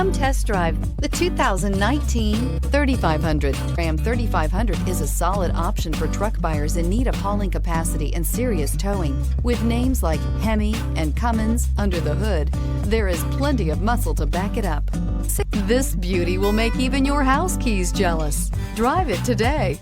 Come test drive the 2019 3500. Ram 3500 is a solid option for truck buyers in need of hauling capacity and serious towing. With names like Hemi and Cummins under the hood, there is plenty of muscle to back it up. This beauty will make even your house keys jealous. Drive it today.